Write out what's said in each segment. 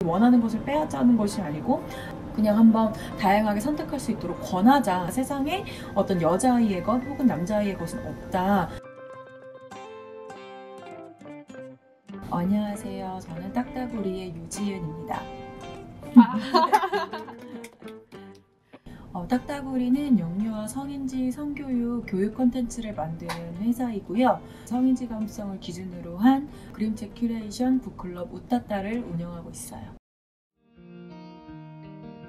원하는 것을 빼앗자는 것이 아니고 그냥 한번 다양하게 선택할 수 있도록 권하자. 세상에 어떤 여자아이의 것 혹은 남자아이의 것은 없다. 안녕하세요. 저는 딱따구리의 유지은입니다. 딱따구리는 영유아 성인지 성교육 교육 콘텐츠를 만드는 회사이고요. 성인지 감수성을 기준으로 한 그림책 큐레이션 북클럽 우따따를 운영하고 있어요.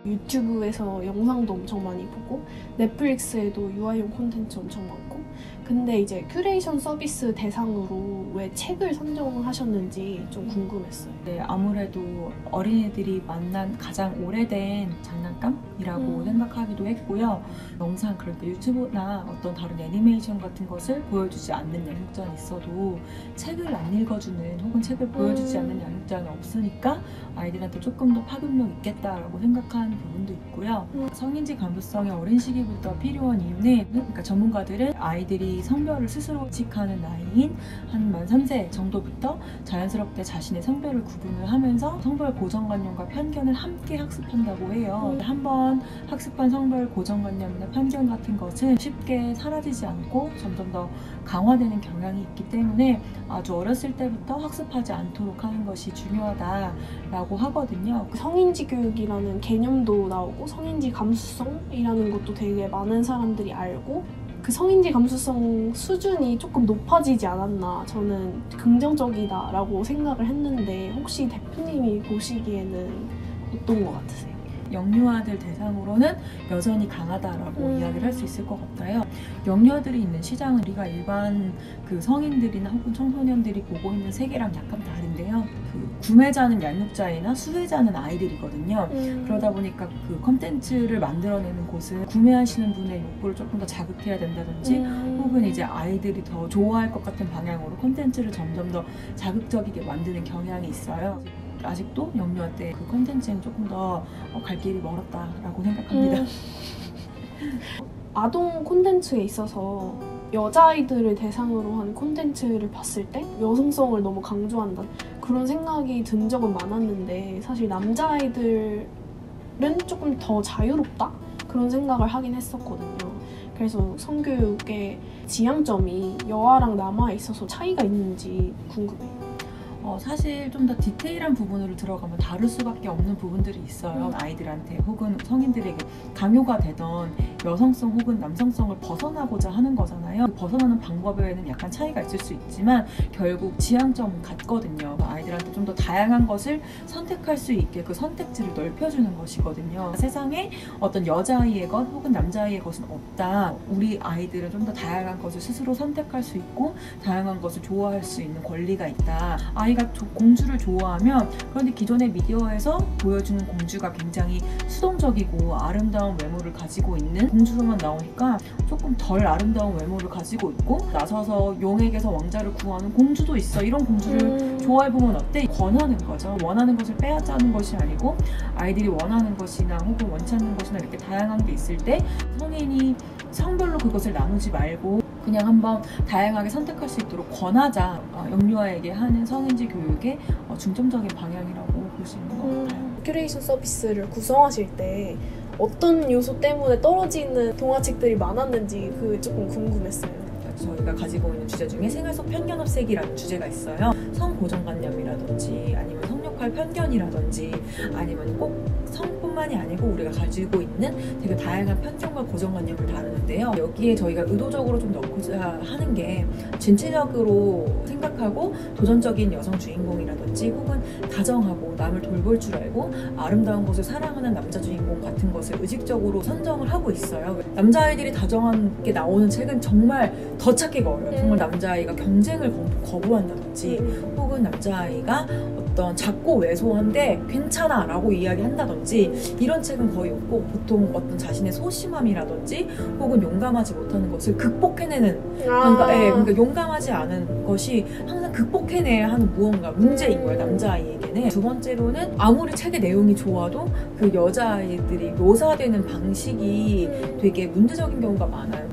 유튜브에서 영상도 엄청 많이 보고 넷플릭스에도 유아용 콘텐츠 엄청 많고, 근데 이제 큐레이션 서비스 대상으로 왜 책을 선정하셨는지 좀 궁금했어요. 네, 아무래도 어린이들이 만난 가장 오래된 장난감이라고 생각하기도 했고요. 영상, 그러니까 유튜브나 어떤 다른 애니메이션 같은 것을 보여주지 않는 양육장이 있어도 책을 안 읽어주는 혹은 책을 보여주지 않는 양육장이 없으니까 아이들한테 조금 더 파급력 있겠다라고 생각한 부분도 있고요. 성인지 감수성이 어린 시기부터 필요한 이유는, 그러니까 전문가들은 아이들이 성별을 스스로 인식하는 나이인 한 만 3세 정도부터 자연스럽게 자신의 성별을 구분을 하면서 성별 고정관념과 편견을 함께 학습한다고 해요. 한번 학습한 성별 고정관념이나 편견 같은 것은 쉽게 사라지지 않고 점점 더 강화되는 경향이 있기 때문에 아주 어렸을 때부터 학습하지 않도록 하는 것이 중요하다라고 하거든요. 성인지 교육이라는 개념도 나오고 성인지 감수성이라는 것도 되게 많은 사람들이 알고, 그 성인지 감수성 수준이 조금 높아지지 않았나, 저는 긍정적이다라고 생각을 했는데 혹시 대표님이 보시기에는 어떤 것 같으세요? 영유아들 대상으로는 여전히 강하다라고 이야기를 할 수 있을 것 같아요. 영유아들이 있는 시장은 우리가 일반 그 성인들이나 혹은 청소년들이 보고 있는 세계랑 약간 다른데요. 그 구매자는 양육자이나 수혜자는 아이들이거든요. 그러다 보니까 그 컨텐츠를 만들어내는 곳은 구매하시는 분의 욕구를 조금 더 자극해야 된다든지 혹은 이제 아이들이 더 좋아할 것 같은 방향으로 컨텐츠를 점점 더 자극적이게 만드는 경향이 있어요. 아직도 영유아 때 그 컨텐츠는 조금 더 갈 길이 멀었다라고 생각합니다. 아동 콘텐츠에 있어서 여자아이들을 대상으로 한 콘텐츠를 봤을 때 여성성을 너무 강조한다, 그런 생각이 든 적은 많았는데, 사실 남자아이들은 조금 더 자유롭다? 그런 생각을 하긴 했었거든요. 그래서 성교육의 지향점이 여아랑 남아에 있어서 차이가 있는지 궁금해요. 사실 좀 더 디테일한 부분으로 들어가면 다를 수밖에 없는 부분들이 있어요. 아이들한테 혹은 성인들에게 강요가 되던 여성성 혹은 남성성을 벗어나고자 하는 거잖아요. 벗어나는 방법에는 약간 차이가 있을 수 있지만 결국 지향점은 같거든요. 아이들한테 좀 더 다양한 것을 선택할 수 있게 그 선택지를 넓혀주는 것이거든요. 세상에 어떤 여자아이의 것 혹은 남자아이의 것은 없다. 우리 아이들은 좀 더 다양한 것을 스스로 선택할 수 있고 다양한 것을 좋아할 수 있는 권리가 있다. 아이가 공주를 좋아하면, 그런데 기존의 미디어에서 보여주는 공주가 굉장히 수동적이고 아름다운 외모를 가지고 있는 공주로만 나오니까 조금 덜 아름다운 외모를 가지고 있고 나서서 용에게서 왕자를 구하는 공주도 있어. 이런 공주를 좋아해보면 어때? 권하는 거죠. 원하는 것을 빼앗자는 것이 아니고 아이들이 원하는 것이나 혹은 원치 않는 것이나 이렇게 다양한 게 있을 때 성인이 성별로 그것을 나누지 말고 그냥 한번 다양하게 선택할 수 있도록 권하자. 영유아에게 하는 성인지 교육의 중점적인 방향이라고 볼 수 있는 것 같아요. 큐레이션 서비스를 구성하실 때 어떤 요소 때문에 떨어지는 동화책들이 많았는지 그 조금 궁금했어요. 저희가 가지고 있는 주제 중에 생활 속 편견 없애기라는 주제가 있어요. 성고정관념이라든지 아니면 성역할 편견이라든지 아니면 꼭 성뿐만이 아니고 우리가 가지고 있는 되게 다양한 편견과 고정관념을 다루는데요. 여기에 저희가 의도적으로 좀 넣고자 하는 게 진취적으로 생각하고 도전적인 여성 주인공이라든지 혹은 다정하고 남을 돌볼 줄 알고 아름다운 것을 사랑하는 남자 주인공 같은 것을 의식적으로 선정을 하고 있어요. 남자아이들이 다정한 게 나오는 책은 정말 더 찾기가 어려워요. 정말 남자아이가 경쟁을 거부한다든지 혹은 남자아이가 어떤 작고 왜소한데 괜찮아 라고 이야기한다든지 이런 책은 거의 없고, 보통 어떤 자신의 소심함이라든지 혹은 용감하지 못하는 것을 극복해내는 그러니까 용감하지 않은 것이 항상 극복해내야 하는 무언가 문제인 거예요, 남자아이에게는. 두 번째로는 아무리 책의 내용이 좋아도 그 여자아이들이 묘사되는 방식이 되게 문제적인 경우가 많아요.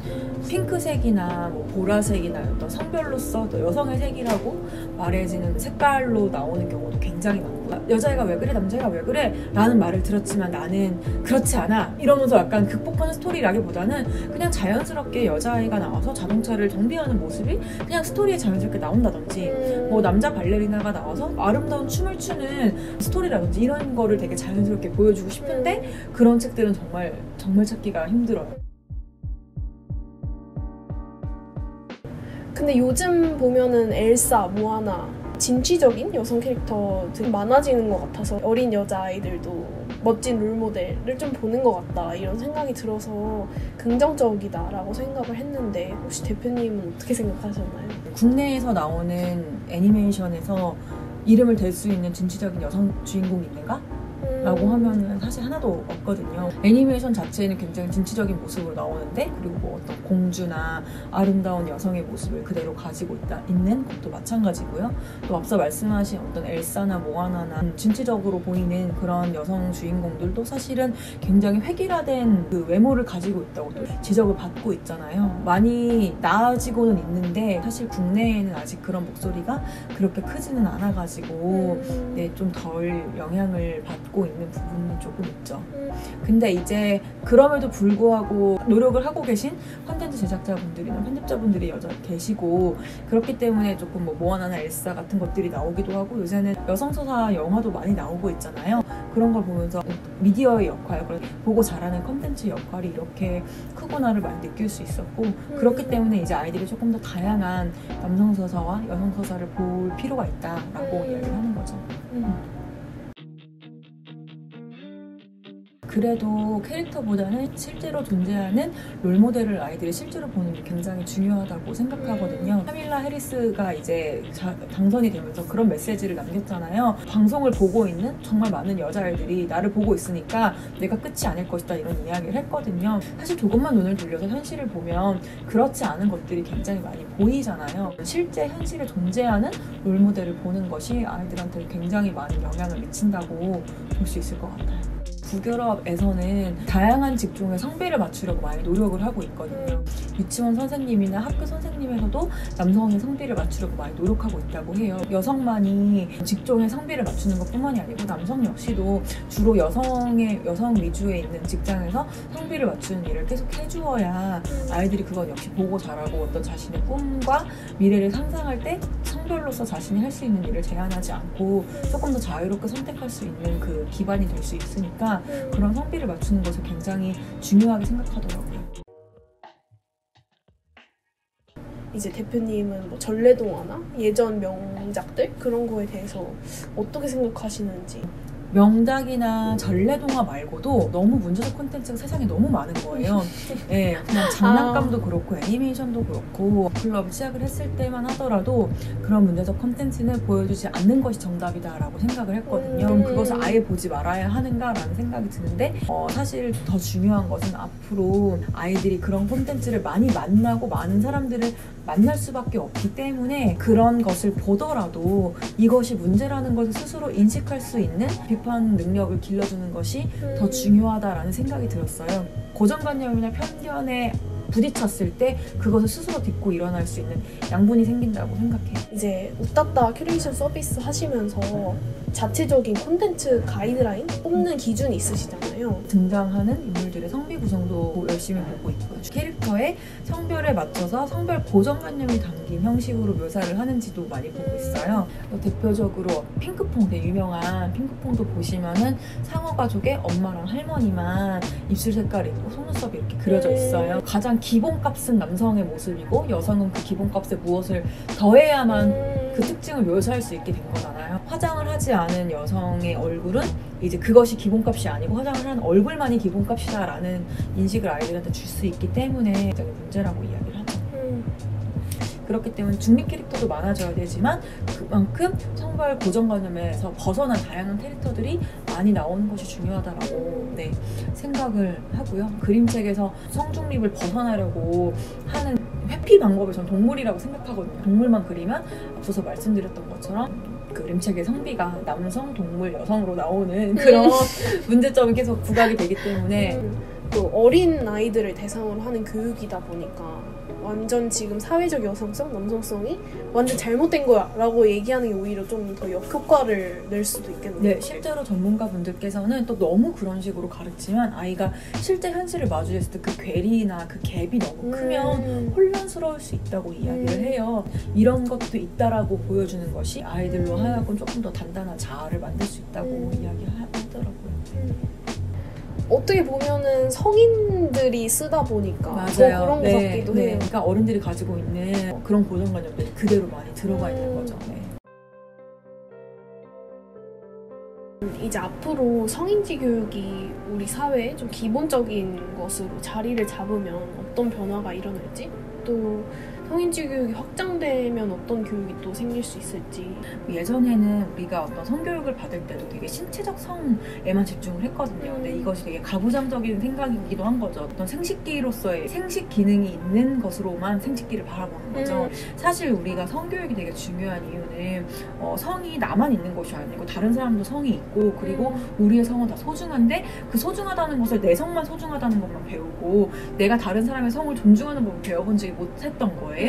핑크색이나 뭐 보라색이나 어떤 성별로서 또 여성의 색이라고 말해지는 색깔로 나오는 경우도 굉장히 많고요. 여자애가 왜 그래? 남자애가 왜 그래? 라는 말을 들었지만 나는 그렇지 않아. 이러면서 약간 극복하는 스토리라기보다는 그냥 자연스럽게 여자아이가 나와서 자동차를 정비하는 모습이 그냥 스토리에 자연스럽게 나온다든지 뭐 남자 발레리나가 나와서 아름다운 춤을 추는 스토리라든지 이런 거를 되게 자연스럽게 보여주고 싶은데 그런 책들은 정말 찾기가 힘들어요. 근데 요즘 보면은 엘사, 모아나 진취적인 여성 캐릭터들이 많아지는 것 같아서 어린 여자아이들도 멋진 롤모델을 좀 보는 것 같다 이런 생각이 들어서 긍정적이다라고 생각을 했는데 혹시 대표님은 어떻게 생각하셨나요? 국내에서 나오는 애니메이션에서 이름을 댈 수 있는 진취적인 여성 주인공이 있는가? 라고 하면은 사실 하나도 없거든요. 애니메이션 자체는 굉장히 진취적인 모습으로 나오는데 그리고 뭐 어떤 공주나 아름다운 여성의 모습을 그대로 가지고 있는 것도 마찬가지고요. 또 앞서 말씀하신 어떤 엘사나 모아나나 진취적으로 보이는 그런 여성 주인공들도 사실은 굉장히 획일화된 그 외모를 가지고 있다고 또 지적을 받고 있잖아요. 많이 나아지고는 있는데 사실 국내에는 아직 그런 목소리가 그렇게 크지는 않아가지고 좀 덜 영향을 받고 있는 부분은 조금 있죠. 근데 이제 그럼에도 불구하고 노력을 하고 계신 콘텐츠 제작자분들이나 편집자분들이 계시고 그렇기 때문에 조금 뭐 모아나나 엘사 같은 것들이 나오기도 하고 요새는 여성서사 영화도 많이 나오고 있잖아요. 그런 걸 보면서 미디어의 역할, 보고 자라는 콘텐츠 역할이 이렇게 크구나를 많이 느낄 수 있었고 그렇기 때문에 이제 아이들이 조금 더 다양한 남성서사와 여성서사를 볼 필요가 있다라고 이야기를 하는 거죠. 그래도 캐릭터보다는 실제로 존재하는 롤모델을 아이들이 실제로 보는 게 굉장히 중요하다고 생각하거든요. 카밀라 해리스가 이제 당선이 되면서 그런 메시지를 남겼잖아요. 방송을 보고 있는 정말 많은 여자아이들이 나를 보고 있으니까 내가 끝이 아닐 것이다 이런 이야기를 했거든요. 사실 조금만 눈을 돌려서 현실을 보면 그렇지 않은 것들이 굉장히 많이 보이잖아요. 실제 현실에 존재하는 롤모델을 보는 것이 아이들한테 굉장히 많은 영향을 미친다고 볼 수 있을 것 같아요. 북유럽에서는 다양한 직종의 성비를 맞추려고 많이 노력을 하고 있거든요. 유치원 선생님이나 학교 선생님에서도 남성의 성비를 맞추려고 많이 노력하고 있다고 해요. 여성만이 직종의 성비를 맞추는 것뿐만이 아니고 남성 역시도 주로 여성 위주에 있는 직장에서 성비를 맞추는 일을 계속 해주어야 아이들이 그건 역시 보고 자라고 어떤 자신의 꿈과 미래를 상상할 때 성별로서 자신이 할 수 있는 일을 제한하지 않고 조금 더 자유롭게 선택할 수 있는 그 기반이 될 수 있으니까 그런 성비를 맞추는 것을 굉장히 중요하게 생각하더라고요. 이제 대표님은 뭐 전래동화나 예전 명작들 그런 거에 대해서 어떻게 생각하시는지. 명작이나 전래동화 말고도 너무 문제적 콘텐츠가 세상에 너무 많은 거예요. 네, 그냥 장난감도 그렇고 애니메이션도 그렇고 클럽 시작을 했을 때만 하더라도 그런 문제적 콘텐츠는 보여주지 않는 것이 정답이다라고 생각을 했거든요. 그럼 그것을 아예 보지 말아야 하는가라는 생각이 드는데 사실 더 중요한 것은 앞으로 아이들이 그런 콘텐츠를 많이 만나고 많은 사람들을 만날 수밖에 없기 때문에 그런 것을 보더라도 이것이 문제라는 것을 스스로 인식할 수 있는 비판 능력을 길러주는 것이 더 중요하다라는 생각이 들었어요. 고정관념이나 편견에 부딪혔을 때 그것을 스스로 딛고 일어날 수 있는 양분이 생긴다고 생각해요. 이제 웃다따 큐레이션 서비스 하시면서 자체적인 콘텐츠 가이드라인 뽑는 기준이 있으시잖아요. 등장하는 인물들의 성비 구성도 열심히 보고 있고요. 캐릭터의 성별에 맞춰서 성별 고정관념이 담긴 형식으로 묘사를 하는지도 많이 보고 있어요. 대표적으로 핑크퐁, 되게 유명한 핑크퐁도 보시면은 상어 가족의 엄마랑 할머니만 입술 색깔이 있고 속눈썹이 이렇게 그려져 있어요. 가장 기본값은 남성의 모습이고 여성은 그 기본값에 무엇을 더해야만 그 특징을 묘사할 수 있게 된 거잖아요. 화장을 하지 않은 여성의 얼굴은 이제 그것이 기본값이 아니고 화장을 한 얼굴만이 기본값이다라는 인식을 아이들한테 줄 수 있기 때문에 굉장히 문제라고 이야기를 하죠. 그렇기 때문에 중립 캐릭터도 많아져야 되지만 그만큼 성별 고정관념에서 벗어난 다양한 캐릭터들이 많이 나오는 것이 중요하다라고 생각을 하고요. 그림책에서 성중립을 벗어나려고 하는 회피 방법을 전 동물이라고 생각하거든요. 동물만 그리면 앞서서 말씀드렸던 것처럼 그림책의 성비가 남성, 동물, 여성으로 나오는 그런 문제점이 계속 부각이 되기 때문에 또 어린 아이들을 대상으로 하는 교육이다 보니까 완전 지금 사회적 여성성, 남성성이 완전 잘못된 거야 라고 얘기하는 게 오히려 좀 더 역효과를 낼 수도 있겠네요. 네, 실제로 전문가분들께서는 또 너무 그런 식으로 가르치면 아이가 실제 현실을 마주했을 때 그 괴리나 그 갭이 너무 크면 혼란스러울 수 있다고 이야기를 해요. 이런 것도 있다라고 보여주는 것이 아이들로 하여금 조금 더 단단한 자아를 만들 수 있다고 이야기하더라고요. 어떻게 보면은 성인들이 쓰다 보니까 맞아요. 더 그런 것 같기도 해요. 그러니까 어른들이 가지고 있는 그런 고정관념들이 그대로 많이 들어가 있는 거죠. 네. 이제 앞으로 성인지 교육이 우리 사회에 좀 기본적인 것으로 자리를 잡으면 어떤 변화가 일어날지, 또 성인지 교육이 확장되면 어떤 교육이 또 생길 수 있을지. 예전에는 우리가 어떤 성교육을 받을 때도 되게 신체적 성에만 집중을 했거든요. 근데 이것이 되게 가부장적인 생각이기도 한 거죠. 어떤 생식기로서의 생식 기능이 있는 것으로만 생식기를 바라보는 거죠. 사실 우리가 성교육이 되게 중요한 이유는 성이 나만 있는 것이 아니고 다른 사람도 성이 있고, 그리고 우리의 성은 다 소중한데 그 소중하다는 것을 내 성만 소중하다는 것만 배우고 내가 다른 사람의 성을 존중하는 법을 배워본 적이 못했던 거예요.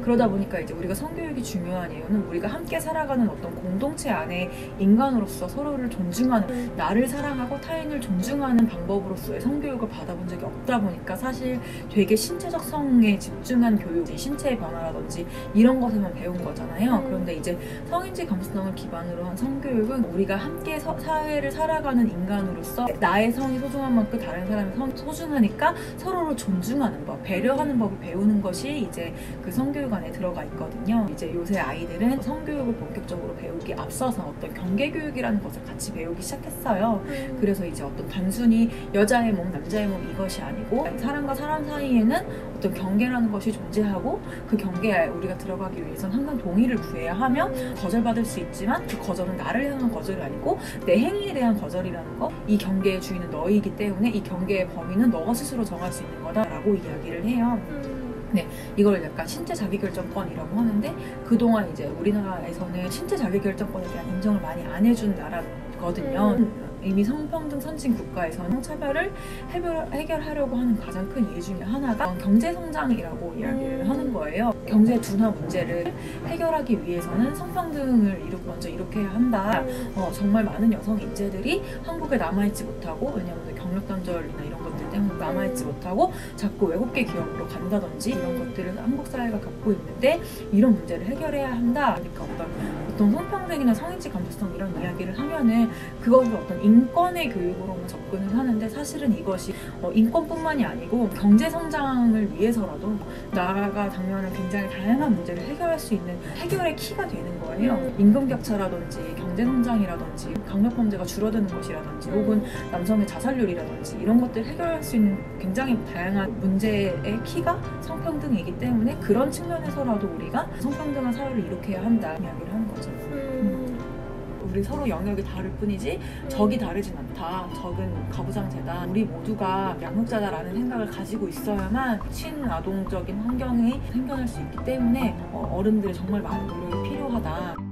그러다 보니까 이제 우리가 성교육이 중요한 이유는 우리가 함께 살아가는 어떤 공동체 안에 인간으로서 서로를 존중하는, 나를 사랑하고 타인을 존중하는 방법으로서의 성교육을 받아본 적이 없다 보니까 사실 되게 신체적 성에 집중한 교육, 신체의 변화라든지 이런 것에만 배운 거잖아요. 그런데 이제 성인지 감수성을 기반으로 한 성교육은 우리가 함께 사회를 살아가는 인간으로서 나의 성이 소중한 만큼 다른 사람의 성이 소중하니까 서로를 존중하는 법, 배려하는 법을 배우는 것이 이제 그 성교육 안에 들어가 있거든요. 이제 요새 아이들은 성교육을 본격적으로 배우기 앞서서 어떤 경계교육이라는 것을 같이 배우기 시작했어요. 그래서 이제 어떤 단순히 여자의 몸, 남자의 몸 이것이 아니고 사람과 사람 사이에는 어떤 경계라는 것이 존재하고 그 경계에 우리가 들어가기 위해서는 항상 동의를 구해야 하며 거절받을 수 있지만 그 거절은 나를 향한 거절이 아니고 내 행위에 대한 거절이라는 거, 이 경계의 주인은 너이기 때문에 이 경계의 범위는 너가 스스로 정할 수 있는 거다라고 이야기를 해요. 네, 이걸 약간 신체 자기결정권이라고 하는데 그동안 이제 우리나라에서는 신체 자기결정권에 대한 인정을 많이 안 해준 나라거든요. 이미 성평등 선진 국가에서는 성차별을 해결하려고 하는 가장 큰 이유 중에 하나가 경제성장이라고 이야기를 하는 거예요. 경제 둔화 문제를 해결하기 위해서는 성평등을 먼저 일으켜야 한다. 정말 많은 여성 인재들이 한국에 남아있지 못하고, 왜냐하면 경력단절이나 이런 것들 때문에 남아있지 못하고 자꾸 외국계 기업으로 간다든지 이런 것들을 한국 사회가 갖고 있는데 이런 문제를 해결해야 한다. 그러니까 어떤 성평등이나 성인지 감수성 이런 이야기를 하면은 그것을 어떤 인권의 교육으로만 접근을 하는데 사실은 이것이 인권뿐만이 아니고 경제 성장을 위해서라도 나라가 당면한 굉장히 다양한 문제를 해결할 수 있는 해결의 키가 되는 거예요. 임금 격차라든지 경제 성장이라든지 강력범죄가 줄어드는 것이라든지 혹은 남성의 자살률이라든지 이런 것들을 해결할 수 있는 굉장히 다양한 문제의 키가 성평등이기 때문에 그런 측면에서라도 우리가 성평등한 사회를 일으켜야 한다 이야기를 하는 거죠. 우리 서로 영역이 다를 뿐이지 적이 다르진 않다. 적은 가부장제다. 우리 모두가 양육자다라는 생각을 가지고 있어야만 친아동적인 환경이 생겨날 수 있기 때문에 어른들의 정말 많은 노력이 필요하다.